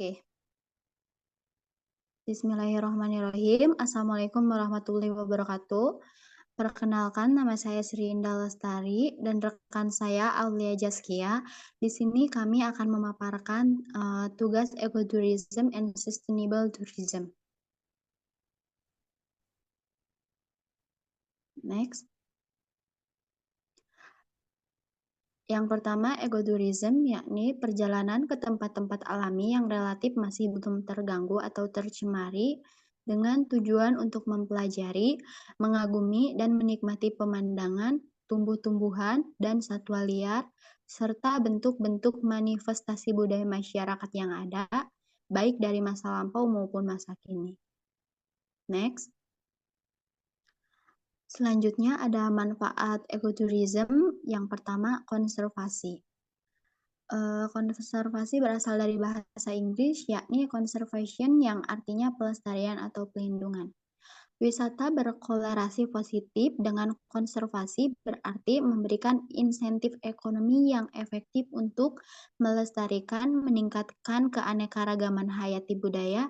Oke. Bismillahirrahmanirrahim. Assalamualaikum warahmatullahi wabarakatuh. Perkenalkan, nama saya Sri Indah Lestari dan rekan saya Aulia Jaskia. Di sini kami akan memaparkan tugas ecotourism and sustainable tourism. Next. Yang pertama, ecotourism, yakni perjalanan ke tempat-tempat alami yang relatif masih belum terganggu atau tercemari dengan tujuan untuk mempelajari, mengagumi, dan menikmati pemandangan, tumbuh-tumbuhan, dan satwa liar, serta bentuk-bentuk manifestasi budaya masyarakat yang ada, baik dari masa lampau maupun masa kini. Next. Selanjutnya ada manfaat ecotourism. Yang pertama, konservasi. Konservasi berasal dari bahasa Inggris, yakni conservation yang artinya pelestarian atau pelindungan. Wisata berkorelasi positif dengan konservasi berarti memberikan insentif ekonomi yang efektif untuk melestarikan, meningkatkan keanekaragaman hayati budaya,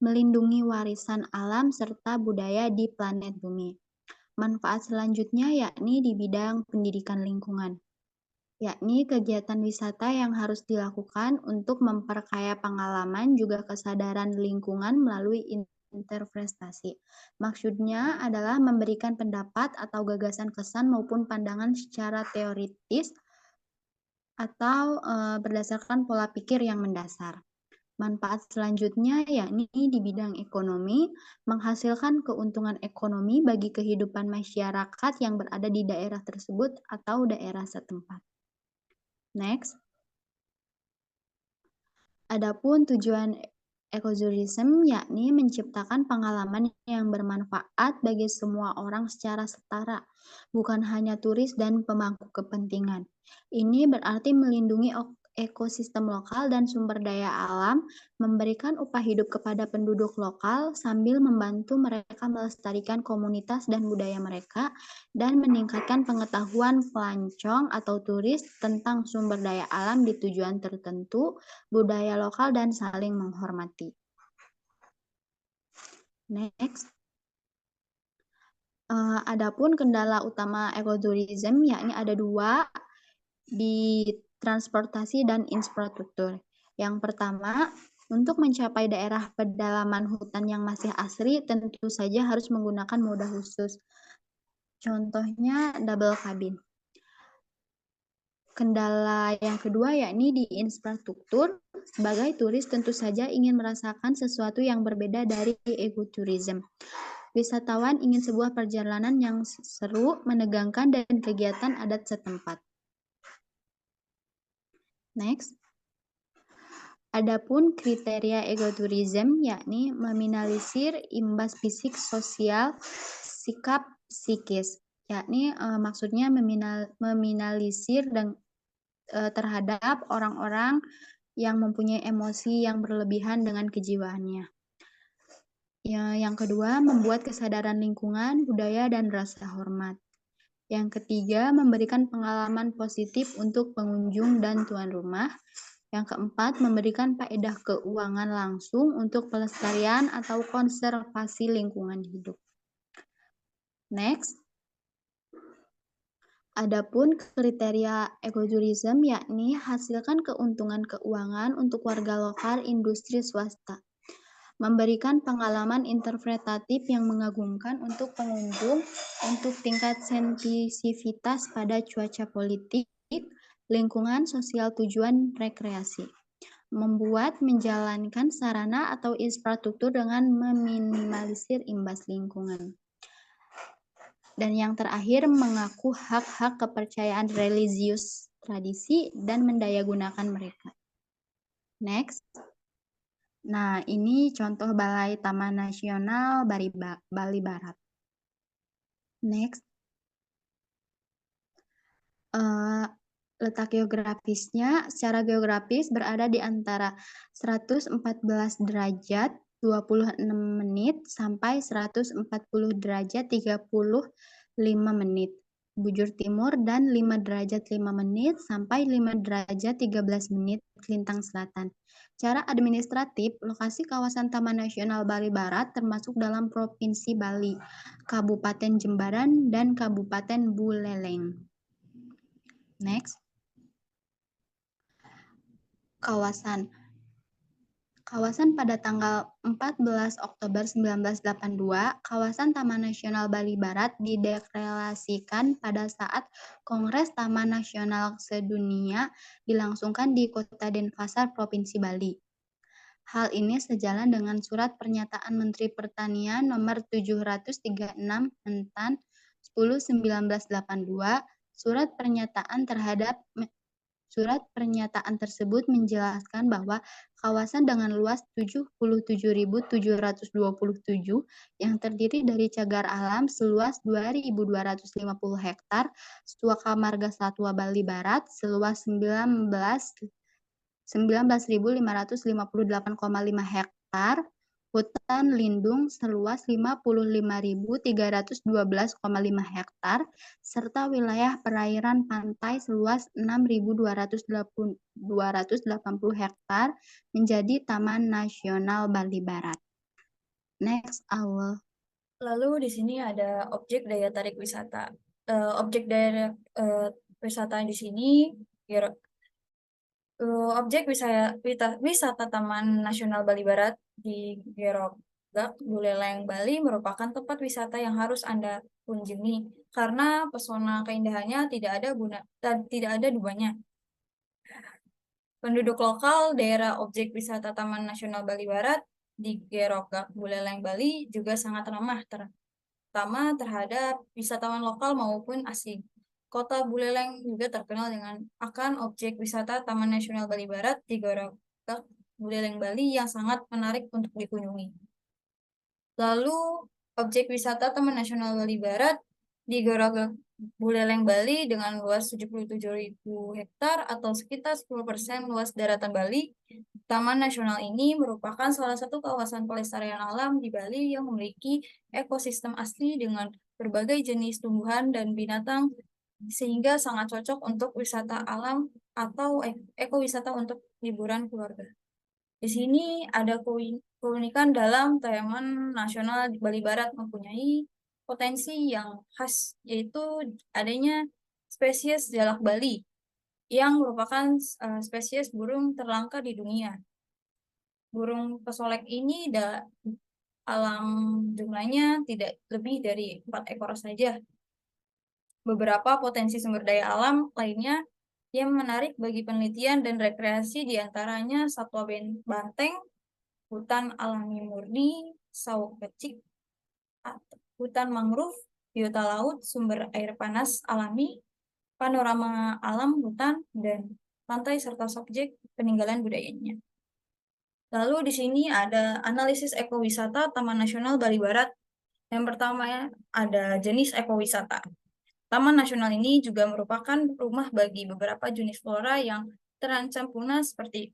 melindungi warisan alam serta budaya di planet bumi. Manfaat selanjutnya yakni di bidang pendidikan lingkungan, yakni kegiatan wisata yang harus dilakukan untuk memperkaya pengalaman juga kesadaran lingkungan melalui interpretasi. Maksudnya adalah memberikan pendapat atau gagasan kesan maupun pandangan secara teoritis atau berdasarkan pola pikir yang mendasar. Manfaat selanjutnya yakni di bidang ekonomi, menghasilkan keuntungan ekonomi bagi kehidupan masyarakat yang berada di daerah tersebut atau daerah setempat. Next. Adapun tujuan ecotourism yakni menciptakan pengalaman yang bermanfaat bagi semua orang secara setara, bukan hanya turis dan pemangku kepentingan. Ini berarti melindungi ekosistem lokal dan sumber daya alam, memberikan upah hidup kepada penduduk lokal sambil membantu mereka melestarikan komunitas dan budaya mereka, dan meningkatkan pengetahuan pelancong atau turis tentang sumber daya alam di tujuan tertentu, budaya lokal, dan saling menghormati. Next. Adapun kendala utama ecotourism yakni ada dua, di transportasi dan infrastruktur. Yang pertama, untuk mencapai daerah pedalaman hutan yang masih asri tentu saja harus menggunakan moda khusus. Contohnya double cabin. Kendala yang kedua yakni di infrastruktur. Sebagai turis tentu saja ingin merasakan sesuatu yang berbeda dari ecotourism. Wisatawan ingin sebuah perjalanan yang seru, menegangkan, dan kegiatan adat setempat. Next. Adapun kriteria ecotourism yakni meminimalisir imbas fisik, sosial, sikap psikis, yakni maksudnya meminimalisir dan terhadap orang-orang yang mempunyai emosi yang berlebihan dengan kejiwaannya. Yang kedua, membuat kesadaran lingkungan, budaya, dan rasa hormat. Yang ketiga, memberikan pengalaman positif untuk pengunjung dan tuan rumah. Yang keempat, memberikan faedah keuangan langsung untuk pelestarian atau konservasi lingkungan hidup. Next. Adapun kriteria ecotourism yakni hasilkan keuntungan keuangan untuk warga lokal, industri swasta. Memberikan pengalaman interpretatif yang mengagumkan untuk pengunjung untuk tingkat sensitivitas pada cuaca politik, lingkungan, sosial, tujuan rekreasi. Membuat menjalankan sarana atau infrastruktur dengan meminimalisir imbas lingkungan. Dan yang terakhir, mengaku hak-hak kepercayaan religius, tradisi, dan mendayagunakan mereka. Next. Nah, ini contoh Balai Taman Nasional Bali Barat. Next. Letak geografisnya, secara geografis berada di antara 114 derajat 26 menit sampai 140 derajat 35 menit. bujur timur, dan 5 derajat 5 menit sampai 5 derajat 13 menit lintang selatan. Cara administratif, lokasi kawasan Taman Nasional Bali Barat termasuk dalam Provinsi Bali, Kabupaten Jemberan, dan Kabupaten Buleleng. Next, kawasan. Kawasan pada tanggal 14 Oktober 1982, kawasan Taman Nasional Bali Barat dideklarasikan pada saat Kongres Taman Nasional Sedunia dilangsungkan di Kota Denpasar, Provinsi Bali. Hal ini sejalan dengan Surat Pernyataan Menteri Pertanian Nomor 736 Mentan 10/1982. Surat pernyataan tersebut menjelaskan bahwa kawasan dengan luas 77.727 yang terdiri dari cagar alam seluas 2.250 hektar, Stuaka Marga Satwa Bali Barat seluas 19.558,5 hektar, hutan lindung seluas 55.312,5 hektar, serta wilayah perairan pantai seluas 6.280 hektar menjadi Taman Nasional Bali Barat. Next, Awal. Lalu di sini ada objek daya tarik wisata. Objek daya wisata di sini objek wisata Taman Nasional Bali Barat di Gerogak, Buleleng, Bali merupakan tempat wisata yang harus Anda kunjungi karena pesona keindahannya tidak ada duanya. Penduduk lokal daerah objek wisata Taman Nasional Bali Barat di Gerogak, Buleleng, Bali juga sangat ramah terutama terhadap wisatawan lokal maupun asing. Kota Buleleng juga terkenal akan objek wisata Taman Nasional Bali Barat di Gerogak, Buleleng, Bali yang sangat menarik untuk dikunjungi. Lalu, objek wisata Taman Nasional Bali Barat di Gerogak, Buleleng, Bali dengan luas 77.000 hektar atau sekitar 10% luas daratan Bali. Taman Nasional ini merupakan salah satu kawasan pelestarian alam di Bali yang memiliki ekosistem asli dengan berbagai jenis tumbuhan dan binatang sehingga sangat cocok untuk wisata alam atau ekowisata untuk liburan keluarga. Di sini ada keunikan dalam Taman Nasional Bali Barat mempunyai potensi yang khas, yaitu adanya spesies jalak Bali yang merupakan spesies burung terlangka di dunia. Burung pesolek ini alam jumlahnya tidak lebih dari 4 ekor saja. Beberapa potensi sumber daya alam lainnya yang menarik bagi penelitian dan rekreasi diantaranya satwa banteng, hutan alami murni, sauk kecik, hutan mangrove, biota laut, sumber air panas alami, panorama alam hutan, dan pantai serta subjek peninggalan budayanya. Lalu di sini ada analisis ekowisata Taman Nasional Bali Barat. Yang pertama ada jenis ekowisata. Taman Nasional ini juga merupakan rumah bagi beberapa jenis flora yang terancam punah seperti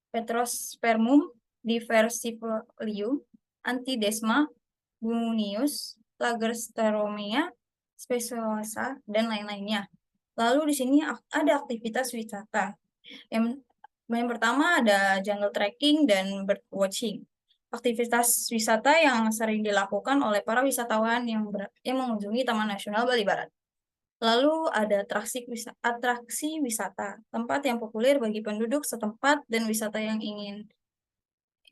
Petrospermum diversifolium, Antidesma, Bunius, Lagerstromia, Speciosa, dan lain-lainnya. Lalu di sini ada aktivitas wisata. Yang pertama ada jungle trekking dan bird watching. Aktivitas wisata yang sering dilakukan oleh para wisatawan yang mengunjungi Taman Nasional Bali Barat. Lalu ada atraksi wisata, tempat yang populer bagi penduduk setempat dan wisata yang ingin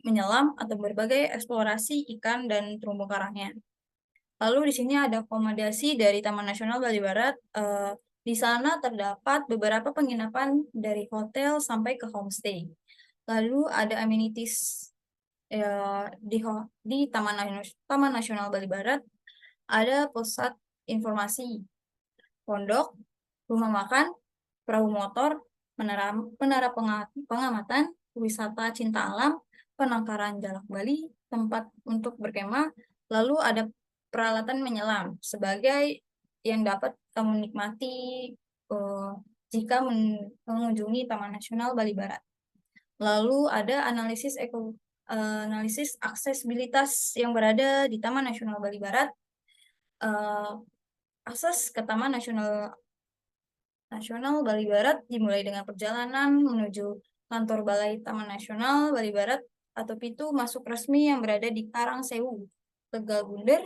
menyelam atau berbagai eksplorasi ikan dan terumbu karangnya. Lalu di sini ada akomodasi dari Taman Nasional Bali Barat. Di sana terdapat beberapa penginapan dari hotel sampai ke homestay. Lalu ada amenities di Taman Nasional Bali Barat. Ada pusat informasi, pondok, rumah makan, perahu motor, menara pengamatan, wisata cinta alam, penangkaran jalak Bali, tempat untuk berkemah, lalu ada peralatan menyelam sebagai yang dapat kamu nikmati jika mengunjungi Taman Nasional Bali Barat. Lalu ada analisis aksesibilitas yang berada di Taman Nasional Bali Barat. Akses ke Taman Nasional Bali Barat dimulai dengan perjalanan menuju kantor Balai Taman Nasional Bali Barat atau pintu masuk resmi yang berada di Karangsewu, Tegal Bunder,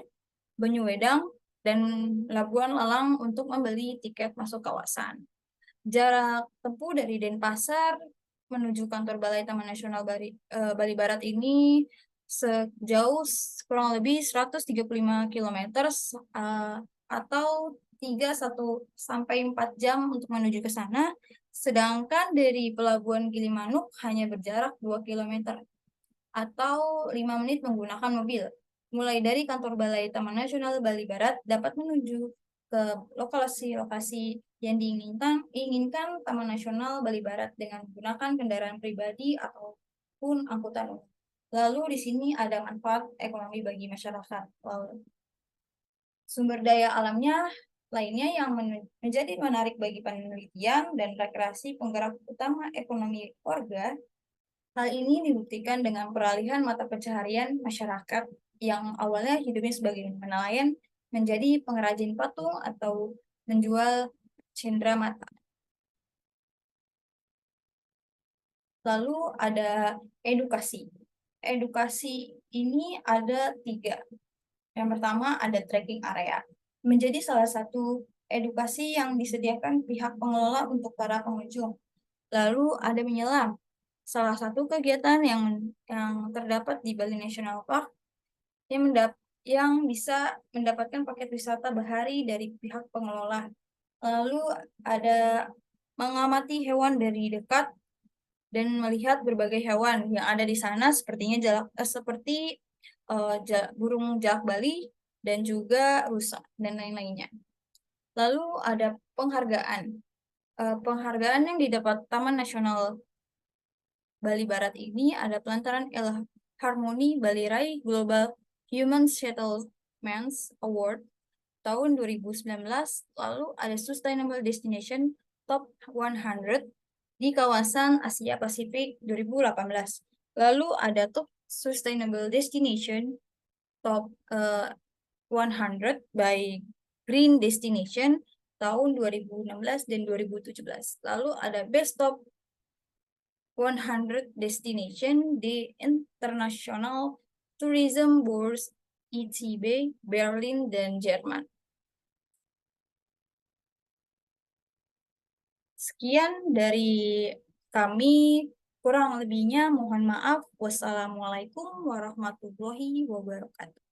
Banyuwedang, dan Labuan Lalang untuk membeli tiket masuk kawasan. Jarak tempuh dari Denpasar menuju kantor Balai Taman Nasional Bali Barat ini sejauh kurang lebih 135 km atau 3–1–4 jam untuk menuju ke sana, sedangkan dari Pelabuhan Gilimanuk hanya berjarak 2 km atau 5 menit menggunakan mobil. Mulai dari kantor Balai Taman Nasional Bali Barat dapat menuju ke lokasi-lokasi yang diinginkan Taman Nasional Bali Barat dengan menggunakan kendaraan pribadi ataupun angkutan umum. Lalu di sini ada manfaat ekonomi bagi masyarakat. Lalu sumber daya alamnya lainnya yang menjadi menarik bagi penelitian dan rekreasi penggerak utama ekonomi warga. Hal ini dibuktikan dengan peralihan mata pencaharian masyarakat yang awalnya hidupnya sebagai nelayan menjadi pengrajin patung atau menjual cendera mata. Lalu ada edukasi. Edukasi ini ada 3. Yang pertama ada tracking area. Menjadi salah satu edukasi yang disediakan pihak pengelola untuk para pengunjung. Lalu ada menyelam. Salah satu kegiatan yang terdapat di Bali National Park yang bisa mendapatkan paket wisata bahari dari pihak pengelola. Lalu ada mengamati hewan dari dekat dan melihat berbagai hewan yang ada di sana seperti burung jalak Bali dan juga rusa dan lain-lainnya. Lalu ada penghargaan. Penghargaan yang didapat Taman Nasional Bali Barat ini ada pelantaran Harmony Bali Rai Global Human Settlements Award tahun 2019, lalu ada Sustainable Destination Top 100 di kawasan Asia Pasifik 2018. Lalu ada Top Sustainable Destination Top 100 by Green Destination tahun 2016 dan 2017. Lalu ada Best Top 100 Destination di International Tourism Bourse ITB, Berlin, dan Jerman. Sekian dari kami, kurang lebihnya mohon maaf. Wassalamualaikum warahmatullahi wabarakatuh.